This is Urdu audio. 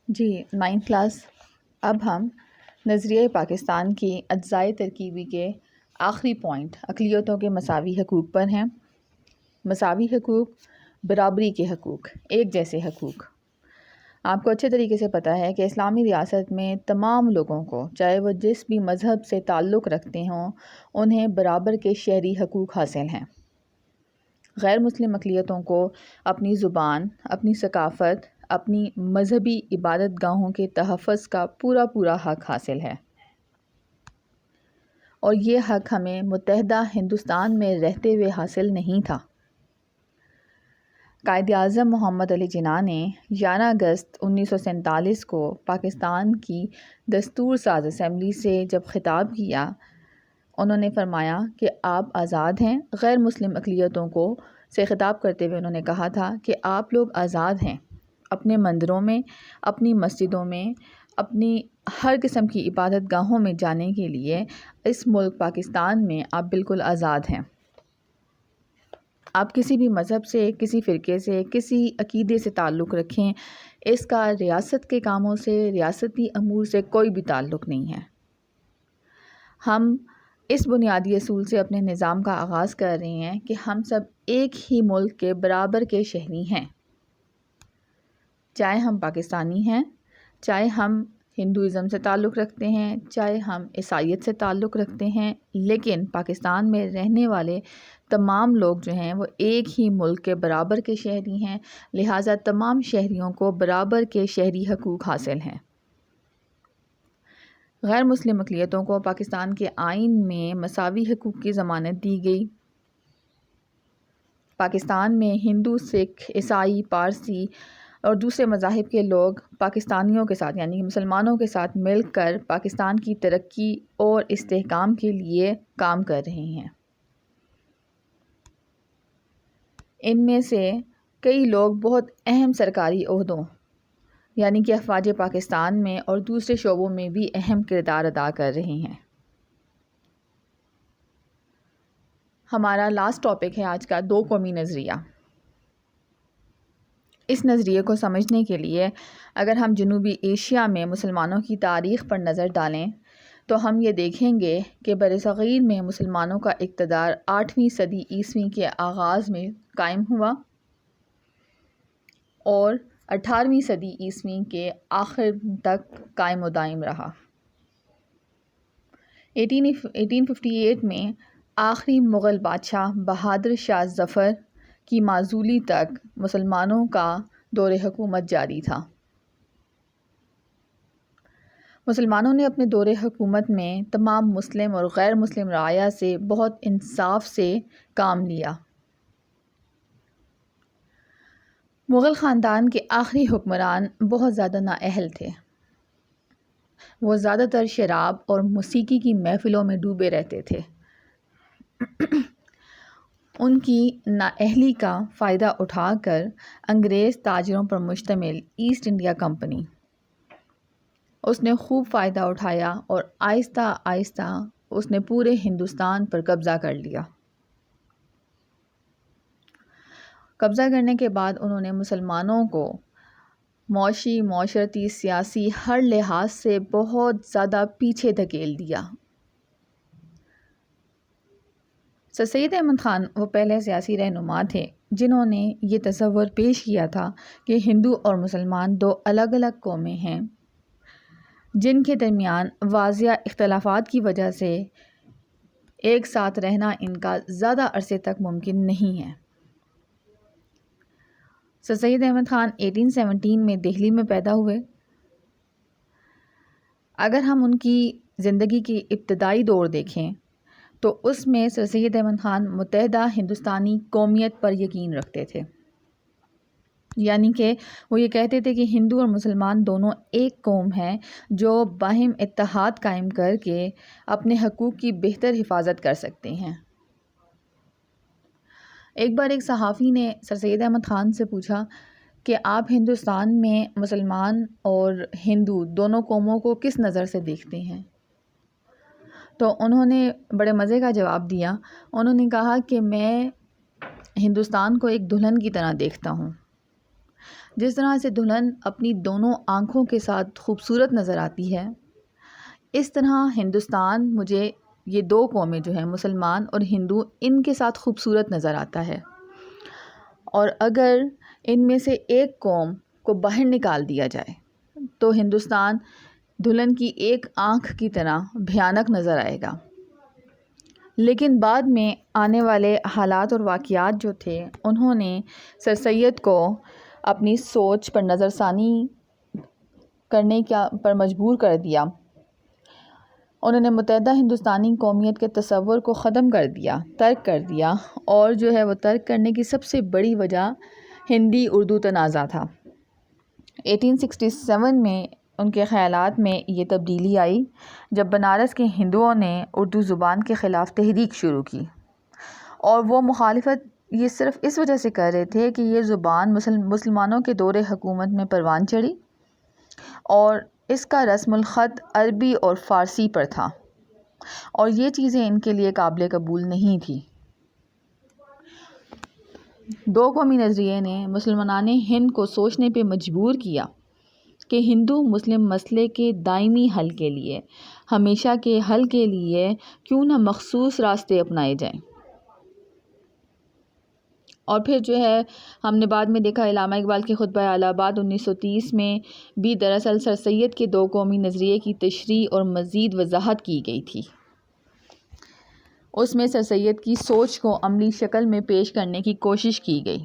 جی 9 کلاس۔ اب ہم نظریہ پاکستان کی اجزائے ترکیبی کے آخری پوائنٹ اقلیتوں کے مساوی حقوق پر ہیں۔ مساوی حقوق، برابری کے حقوق، ایک جیسے حقوق۔ آپ کو اچھے طریقے سے پتہ ہے کہ اسلامی ریاست میں تمام لوگوں کو، چاہے وہ جس بھی مذہب سے تعلق رکھتے ہوں، انہیں برابر کے شہری حقوق حاصل ہیں۔ غیر مسلم اقلیتوں کو اپنی زبان، اپنی ثقافت، اپنی مذہبی عبادت گاہوں کے تحفظ کا پورا حق حاصل ہے، اور یہ حق ہمیں متحدہ ہندوستان میں رہتے ہوئے حاصل نہیں تھا۔ قائد اعظم محمد علی جناح نے 11 اگست 1947 کو پاکستان کی دستور ساز اسمبلی سے جب خطاب کیا، انہوں نے فرمایا کہ آپ آزاد ہیں۔ غیر مسلم اقلیتوں کو سے خطاب کرتے ہوئے انہوں نے کہا تھا کہ آپ لوگ آزاد ہیں، اپنے مندروں میں، اپنی مسجدوں میں، اپنی ہر قسم کی عبادت گاہوں میں جانے کے لیے اس ملک پاکستان میں آپ بالکل آزاد ہیں۔ آپ کسی بھی مذہب سے، کسی فرقے سے، کسی عقیدے سے تعلق رکھیں، اس کا ریاست کے کاموں سے، ریاستی امور سے کوئی بھی تعلق نہیں ہے۔ ہم اس بنیادی اصول سے اپنے نظام کا آغاز کر رہے ہیں کہ ہم سب ایک ہی ملک کے برابر کے شہری ہیں، چاہے ہم پاکستانی ہیں، چاہے ہم ہندوازم سے تعلق رکھتے ہیں، چاہے ہم عیسائیت سے تعلق رکھتے ہیں، لیکن پاکستان میں رہنے والے تمام لوگ جو ہیں وہ ایک ہی ملک کے برابر کے شہری ہیں، لہٰذا تمام شہریوں کو برابر کے شہری حقوق حاصل ہیں۔ غیر مسلم اقلیتوں کو پاکستان کے آئین میں مساوی حقوق کی ضمانت دی گئی۔ پاکستان میں ہندو، سکھ، عیسائی، پارسی اور دوسرے مذاہب کے لوگ پاکستانیوں کے ساتھ یعنی مسلمانوں کے ساتھ مل کر پاکستان کی ترقی اور استحکام کے لیے کام کر رہے ہیں۔ ان میں سے کئی لوگ بہت اہم سرکاری عہدوں یعنی کہ افواج پاکستان میں اور دوسرے شعبوں میں بھی اہم کردار ادا کر رہے ہیں۔ ہمارا لاسٹ ٹاپک ہے آج کا 2 قومی نظریہ۔ اس نظریے کو سمجھنے کے لیے اگر ہم جنوبی ایشیا میں مسلمانوں کی تاریخ پر نظر ڈالیں تو ہم یہ دیکھیں گے کہ برصغیر میں مسلمانوں کا اقتدار 8ویں صدی عیسوی کے آغاز میں قائم ہوا اور 18ویں صدی عیسوی کے آخر تک قائم و دائم رہا۔ 1858 میں آخری مغل بادشاہ بہادر شاہ ظفر کی معزولی تک مسلمانوں کا دور حکومت جاری تھا۔ مسلمانوں نے اپنے دور حکومت میں تمام مسلم اور غیر مسلم رعایا سے بہت انصاف سے کام لیا۔ مغل خاندان کے آخری حکمران بہت زیادہ نااہل تھے۔ وہ زیادہ تر شراب اور موسیقی کی محفلوں میں ڈوبے رہتے تھے۔ ان کی نااہلی کا فائدہ اٹھا کر انگریز تاجروں پر مشتمل ایسٹ انڈیا کمپنی اس نے خوب فائدہ اٹھایا اور آہستہ آہستہ اس نے پورے ہندوستان پر قبضہ کر لیا۔ قبضہ کرنے کے بعد انہوں نے مسلمانوں کو معاشی، معاشرتی، سیاسی ہر لحاظ سے بہت زیادہ پیچھے دھکیل دیا۔ سر سید احمد خان وہ پہلے سیاسی رہنما تھے جنہوں نے یہ تصور پیش کیا تھا کہ ہندو اور مسلمان 2 الگ الگ قومیں ہیں جن کے درمیان واضح اختلافات کی وجہ سے ایک ساتھ رہنا ان کا زیادہ عرصے تک ممکن نہیں ہے۔ سر سید احمد خان 1817 میں دہلی میں پیدا ہوئے۔ اگر ہم ان کی زندگی کی ابتدائی دور دیکھیں تو اس میں سر سید احمد خان متحدہ ہندوستانی قومیت پر یقین رکھتے تھے، یعنی کہ وہ یہ کہتے تھے کہ ہندو اور مسلمان دونوں ایک قوم ہیں جو باہم اتحاد قائم کر کے اپنے حقوق کی بہتر حفاظت کر سکتے ہیں۔ ایک بار ایک صحافی نے سر سید احمد خان سے پوچھا کہ آپ ہندوستان میں مسلمان اور ہندو دونوں قوموں کو کس نظر سے دیکھتے ہیں؟ تو انہوں نے بڑے مزے کا جواب دیا۔ انہوں نے کہا کہ میں ہندوستان کو ایک دلہن کی طرح دیکھتا ہوں، جس طرح سے دلہن اپنی دونوں آنکھوں کے ساتھ خوبصورت نظر آتی ہے، اس طرح ہندوستان مجھے یہ دو قومیں جو ہیں مسلمان اور ہندو، ان کے ساتھ خوبصورت نظر آتا ہے۔ اور اگر ان میں سے ایک قوم کو باہر نکال دیا جائے تو ہندوستان دلہن کی ایک آنکھ کی طرح بھیانک نظر آئے گا۔ لیکن بعد میں آنے والے حالات اور واقعات جو تھے، انہوں نے سر سید کو اپنی سوچ پر نظر ثانی کرنے پر مجبور کر دیا۔ انہوں نے متحدہ ہندوستانی قومیت کے تصور کو ختم کر دیا، ترک کر دیا، اور جو ہے وہ ترک کرنے کی سب سے بڑی وجہ ہندی اردو تنازع تھا۔ 1867 میں ان کے خیالات میں یہ تبدیلی آئی جب بنارس کے ہندوؤں نے اردو زبان کے خلاف تحریک شروع کی، اور وہ مخالفت یہ صرف اس وجہ سے کر رہے تھے کہ یہ زبان مسلمانوں کے دور حکومت میں پروان چڑھی اور اس کا رسم الخط عربی اور فارسی پر تھا، اور یہ چیزیں ان کے لیے قابل قبول نہیں تھی۔ دو قومی نظریے نے مسلمانان ہند کو سوچنے پہ مجبور کیا کہ ہندو مسلم مسئلے کے دائمی حل کے لیے، ہمیشہ کے حل کے لیے کیوں نہ مخصوص راستے اپنائے جائیں۔ اور پھر جو ہے ہم نے بعد میں دیکھا علامہ اقبال کے خطبہ الہ آباد 1930 میں بھی دراصل سر سید کے دو قومی نظریے کی تشریح اور مزید وضاحت کی گئی تھی۔ اس میں سر سید کی سوچ کو عملی شکل میں پیش کرنے کی کوشش کی گئی۔